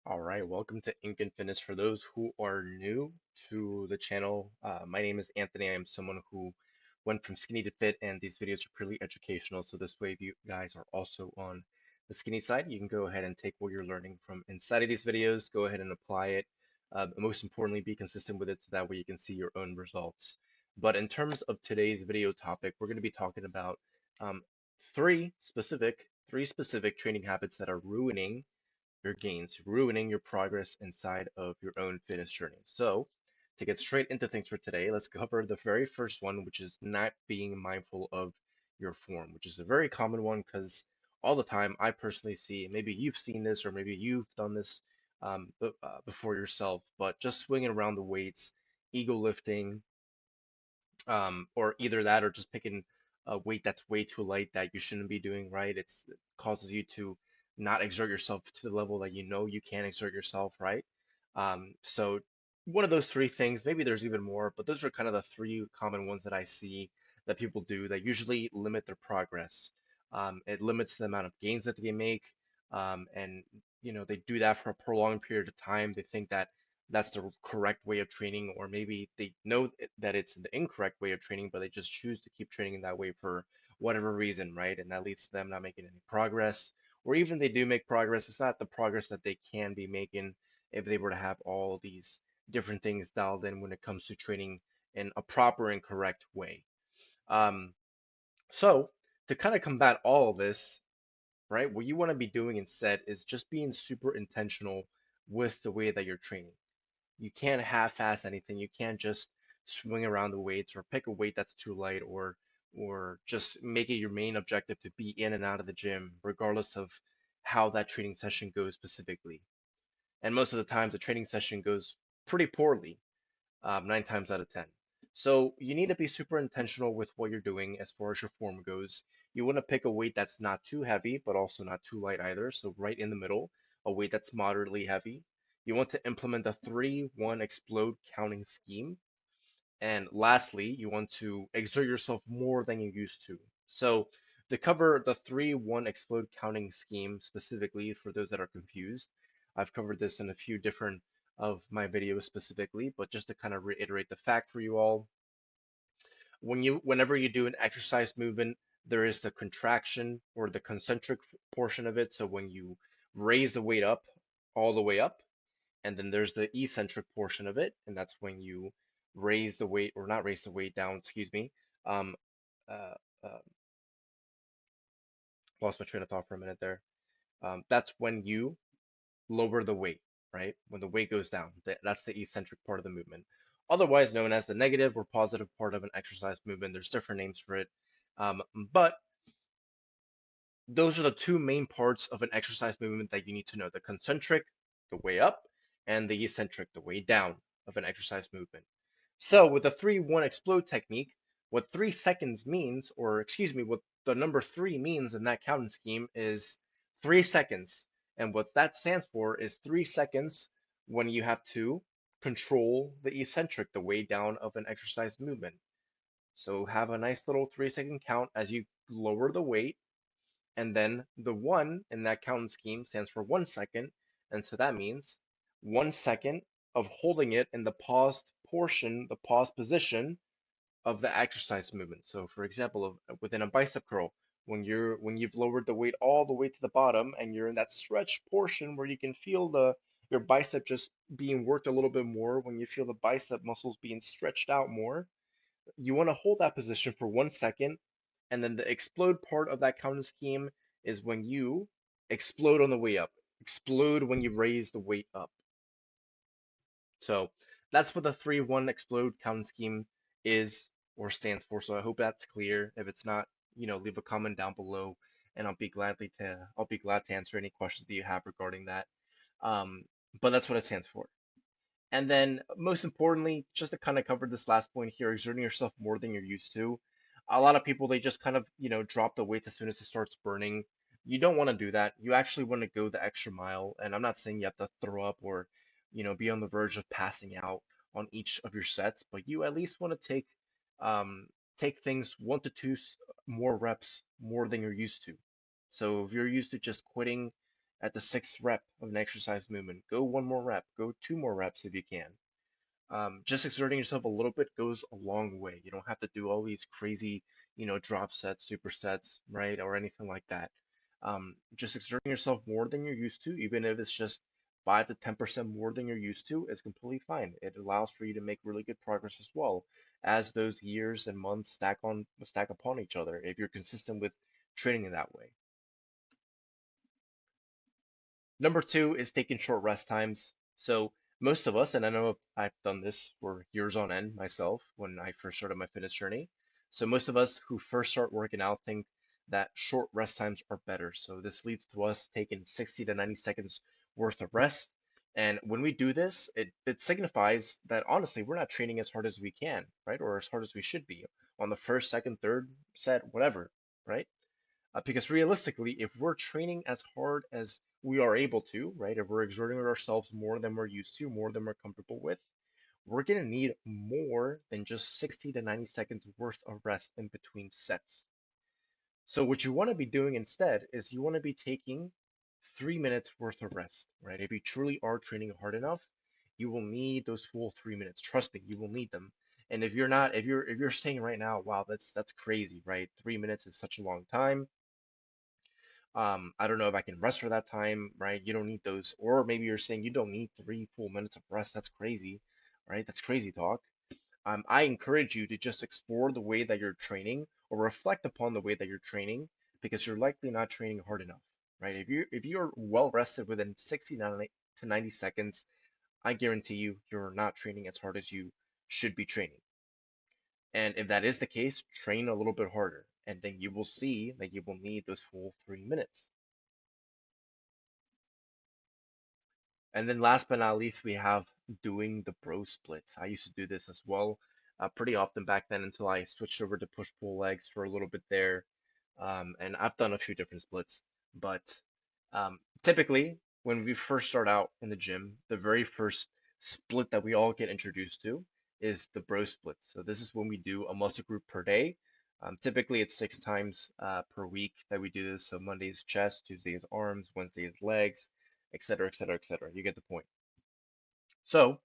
All right, welcome to Ink and Fitness. For those who are new to the channel, my name is Anthony. I am someone who went from skinny to fit, and these videos are purely educational. So this way, if you guys are also on the skinny side, you can go ahead and take what you're learning from inside of these videos, go ahead and apply it. And most importantly, be consistent with it so that way you can see your own results. But in terms of today's video topic, we're going to be talking about um, three specific training habits that are ruining your gains, ruining your progress inside of your own fitness journey. So, to get straight into things for today, let's cover the very first one, which is not being mindful of your form, which is a very common one because all the time I personally see, maybe you've seen this or maybe you've done this before yourself, but just swinging around the weights, ego lifting, or either that or just picking a weight that's way too light that you shouldn't be doing, right? It causes you to not exert yourself to the level that you know you can exert yourself, right? So one of those three things, maybe there's even more, but those are kind of the three common ones that I see that people do that usually limit their progress. It limits the amount of gains that they can make, and they do that for a prolonged period of time. They think that that's the correct way of training, or maybe they know that it's the incorrect way of training, but they just choose to keep training in that way for whatever reason, right? And that leads to them not making any progress, or even they do make progress, it's not the progress that they can be making if they were to have all these different things dialed in when it comes to training in a proper and correct way. Um, so to kind of combat all of this, right, what you want to be doing instead is just being super intentional with the way that you're training. You can't half-ass anything. You can't just swing around the weights or pick a weight that's too light or just make it your main objective to be in and out of the gym, regardless of how that training session goes specifically. And most of the times, the training session goes pretty poorly, 9 times out of 10. So you need to be super intentional with what you're doing as far as your form goes. You want to pick a weight that's not too heavy, but also not too light either. So right in the middle, a weight that's moderately heavy. You want to implement the 3-1 explode counting scheme. And lastly, you want to exert yourself more than you used to. So to cover the 3-1 explode counting scheme specifically for those that are confused, I've covered this in a few different of my videos specifically, but just to kind of reiterate the fact for you all, whenever you do an exercise movement, there is the contraction or the concentric portion of it. So when you raise the weight up all the way up, and then there's the eccentric portion of it, and that's when you raise the weight or not raise the weight down, excuse me. Um, uh, uh, Lost my train of thought for a minute there. That's when you lower the weight, right? When the weight goes down, that's the eccentric part of the movement. Otherwise known as the negative or positive part of an exercise movement. There's different names for it. But those are the two main parts of an exercise movement that you need to know. The concentric, the way up, and the eccentric, the way down of an exercise movement. So with the 3-1 explode technique, what 3 seconds means, or excuse me, what the number three means in that counting scheme is 3 seconds. And what that stands for is 3 seconds when you have to control the eccentric, the way down of an exercise movement. So have a nice little 3 second count as you lower the weight, and then the one in that counting scheme stands for 1 second. And so that means 1 second of holding it in the paused portion, the paused position of the exercise movement. So for example, within a bicep curl, when you've lowered the weight all the way to the bottom and you're in that stretched portion where you can feel the your bicep just being worked a little bit more, when you feel the bicep muscles being stretched out more, you want to hold that position for 1 second, and then the explode part of that counting scheme is when you explode on the way up, explode when you raise the weight up. So that's what the 3-1 explode counting scheme is or stands for. So I hope that's clear. If it's not, leave a comment down below, and I'll be glad to answer any questions that you have regarding that. Um, but that's what it stands for. And then, most importantly, just to kind of cover this last point here, exerting yourself more than you're used to. A lot of people, they just kind of, drop the weights as soon as it starts burning. You don't want to do that. You actually want to go the extra mile. And I'm not saying you have to throw up or, be on the verge of passing out on each of your sets, but you at least want to um, take things 1 to 2 more reps more than you're used to. So if you're used to just quitting, at the sixth rep of an exercise movement. Go one more rep, go two more reps if you can. Just exerting yourself a little bit goes a long way. You don't have to do all these crazy, drop sets, supersets, right, or anything like that. Just exerting yourself more than you're used to, even if it's just 5 to 10% more than you're used to, is completely fine. It allows for you to make really good progress as well as those years and months stack upon each other if you're consistent with training in that way. Number two is taking short rest times. So most of us, and I know I've done this for years on end myself when I first started my fitness journey. So most of us who first start working out think that short rest times are better. So this leads to us taking 60 to 90 seconds worth of rest. And when we do this, it signifies that honestly, we're not training as hard as we can, right? Or as hard as we should be on the first, second, third set, whatever, right? Because realistically, if we're training as hard as we are able to, right, if we're exerting ourselves more than we're used to, more than we're comfortable with, we're going to need more than just 60 to 90 seconds worth of rest in between sets. So what you want to be doing instead is you want to be taking 3 minutes worth of rest, right? If you truly are training hard enough, you will need those full 3 minutes. Trust me, you will need them. And if you're not, if you're saying right now, wow, that's crazy, right? 3 minutes is such a long time. I don't know if I can rest for that time, right? You don't need those, or maybe you're saying you don't need 3 full minutes of rest. That's crazy, right? That's crazy talk. I encourage you to just explore the way that you're training or reflect upon the way that you're training because you're likely not training hard enough, right? If you're well rested within 60 to 90 seconds, I guarantee you you're not training as hard as you should be training. And if that is the case, train a little bit harder, and then you will see that you will need those full 3 minutes. And then last but not least, we have doing the bro split. I used to do this as well, pretty often back then until I switched over to push-pull legs for a little bit there. And I've done a few different splits, but typically when we first start out in the gym, the very first split that we all get introduced to is the bro split. So this is when we do a muscle group per day. Typically it's 6 times per week that we do this. So Monday's chest, Tuesday is arms, Wednesday is legs, etc., etc., etc. You get the point. So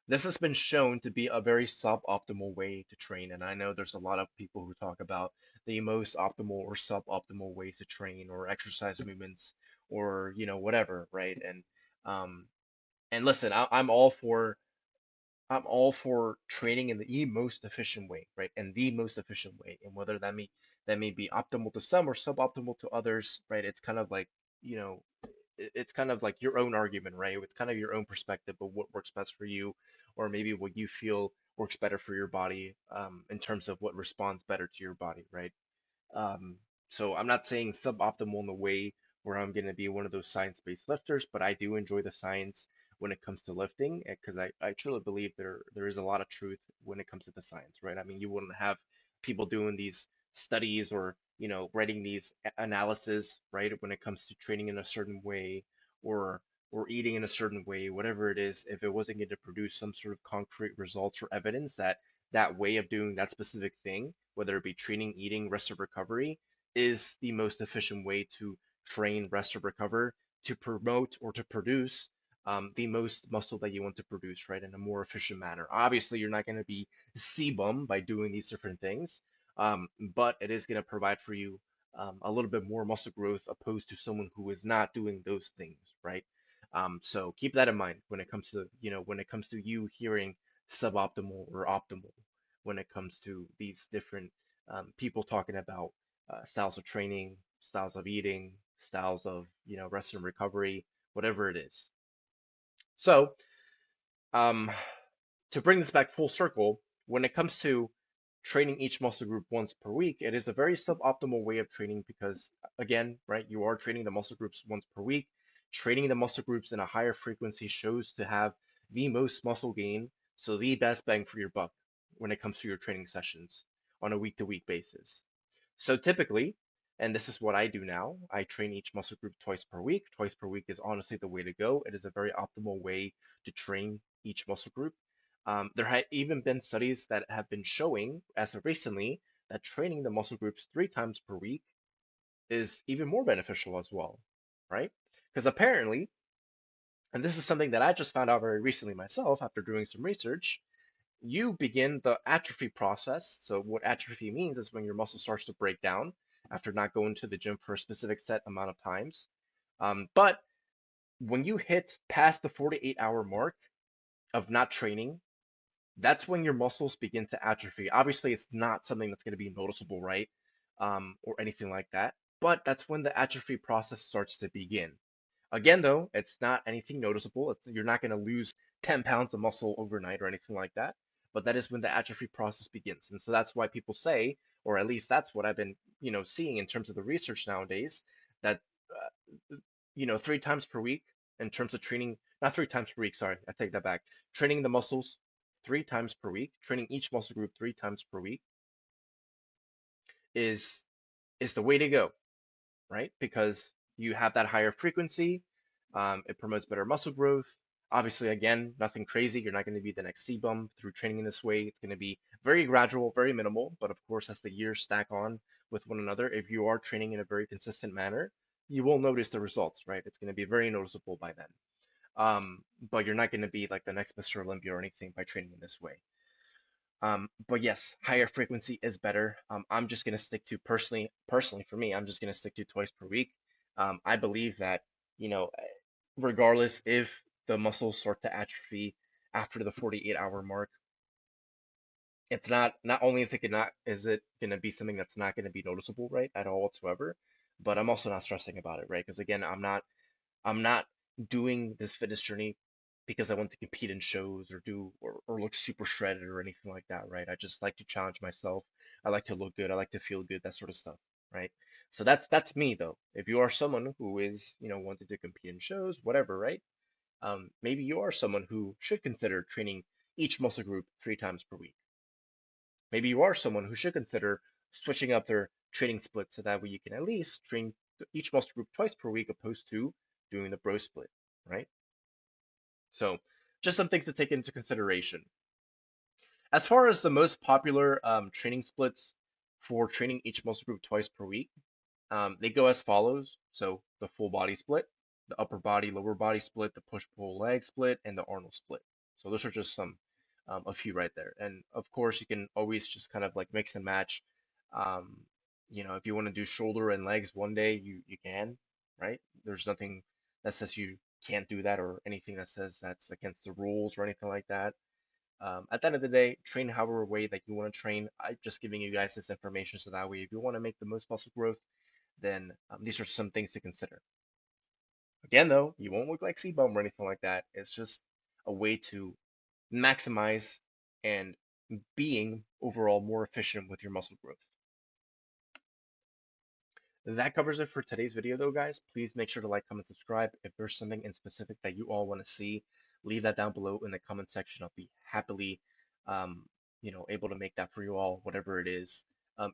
this has been shown to be a very suboptimal way to train, and I know there's a lot of people who talk about the most optimal or suboptimal ways to train or exercise movements or whatever, right? And listen, I'm all for training in the most efficient way, right? And the most efficient way, and whether that may be optimal to some or suboptimal to others, right? It's kind of like you know it's kind of like your own argument, right? It's kind of your own perspective of what works best for you, or maybe what you feel works better for your body, in terms of what responds better to your body, right? Um, so I'm not saying suboptimal in the way where I'm going to be one of those science-based lifters, but I do enjoy the science when it comes to lifting because I truly believe there is a lot of truth when it comes to the science, right? I mean, you wouldn't have people doing these studies or, writing these analysis, right, when it comes to training in a certain way or eating in a certain way, whatever it is, if it wasn't going to produce some sort of concrete results or evidence that that way of doing that specific thing, whether it be training, eating, rest or recovery, is the most efficient way to train, rest or recover to promote or to produce the most muscle that you want to produce, right, in a more efficient manner. Obviously, you're not going to be sebum by doing these different things, but it is going to provide for you a little bit more muscle growth opposed to someone who is not doing those things, right? So keep that in mind when it comes to you hearing suboptimal or optimal when it comes to these different people talking about styles of training, styles of eating, styles of rest and recovery, whatever it is. So um, to bring this back full circle, when it comes to training each muscle group once per week, it is a very suboptimal way of training because, again, right, you are training the muscle groups once per week. Training the muscle groups in a higher frequency shows to have the most muscle gain, so the best bang for your buck when it comes to your training sessions on a week to week basis. So typically, and this is what I do now, I train each muscle group twice per week. Twice per week is honestly the way to go. It is a very optimal way to train each muscle group. There have even been studies that have been showing, as of recently, that training the muscle groups 3 times per week is even more beneficial as well, right? Because apparently, and this is something that I just found out very recently myself after doing some research, you begin the atrophy process. So what atrophy means is when your muscle starts to break down after not going to the gym for a specific set amount of times. But when you hit past the 48-hour mark of not training, that's when your muscles begin to atrophy. Obviously, it's not something that's going to be noticeable, right? Or anything like that. But that's when the atrophy process starts to begin. Again, though, it's not anything noticeable. You're not going to lose 10 pounds of muscle overnight or anything like that. But that is when the atrophy process begins. And so that's why people say, or at least that's what I've been, seeing in terms of the research nowadays, that, 3 times per week in terms of training, not 3 times per week, sorry, I take that back. Training the muscles 3 times per week, training each muscle group 3 times per week is is the way to go, right? Because you have that higher frequency. It promotes better muscle growth. Obviously, again, nothing crazy. You're not going to be the next C-bum through training in this way. It's going to be very gradual, very minimal. But of course, as the years stack on with one another, if you are training in a very consistent manner, you will notice the results, right? It's going to be very noticeable by then. But you're not going to be like the next Mr. Olympia or anything by training in this way. But yes, higher frequency is better. I'm just gonna stick to personally for me, I'm just gonna stick to twice per week. I believe that, you know, regardless if the muscles start to atrophy after the 48-hour mark, it's not only is it gonna be something that's not gonna be noticeable, right, at all whatsoever, but I'm also not stressing about it, right? Because again, I'm not doing this fitness journey because I want to compete in shows or or look super shredded or anything like that, right? I just like to challenge myself. I like to look good. I like to feel good, that sort of stuff, right? So that's me though. If you are someone who is, wanting to compete in shows, whatever, right? Maybe you are someone who should consider training each muscle group 3 times per week. Maybe you are someone who should consider switching up their training split so that way you can at least train each muscle group twice per week opposed to doing the bro split, right? So just some things to take into consideration. As far as the most popular training splits for training each muscle group twice per week, they go as follows. So the full body split, the upper body, lower body split, the push-pull leg split, and the Arnold split. So those are just a few right there. And of course, you can always just kind of like mix and match. Um, if you want to do shoulder and legs one day, you can, right? There's nothing that says you can't do that or anything that says that's against the rules or anything like that. At the end of the day, train however way that you want to train. I'm just giving you guys this information so that way, if you want to make the most muscle growth, then these are some things to consider. Again, though, you won't look like C-bum or anything like that. It's just a way to maximize and being overall more efficient with your muscle growth. That covers it for today's video though, guys. Please make sure to like, comment, subscribe. If there's something in specific that you all want to see, leave that down below in the comment section. I'll be happily, able to make that for you all, whatever it is.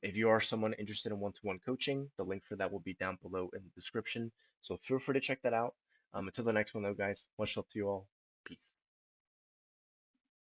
If you are someone interested in one-to-one coaching, the link for that will be down below in the description. So feel free to check that out. Until the next one though, guys, much love to you all. Peace.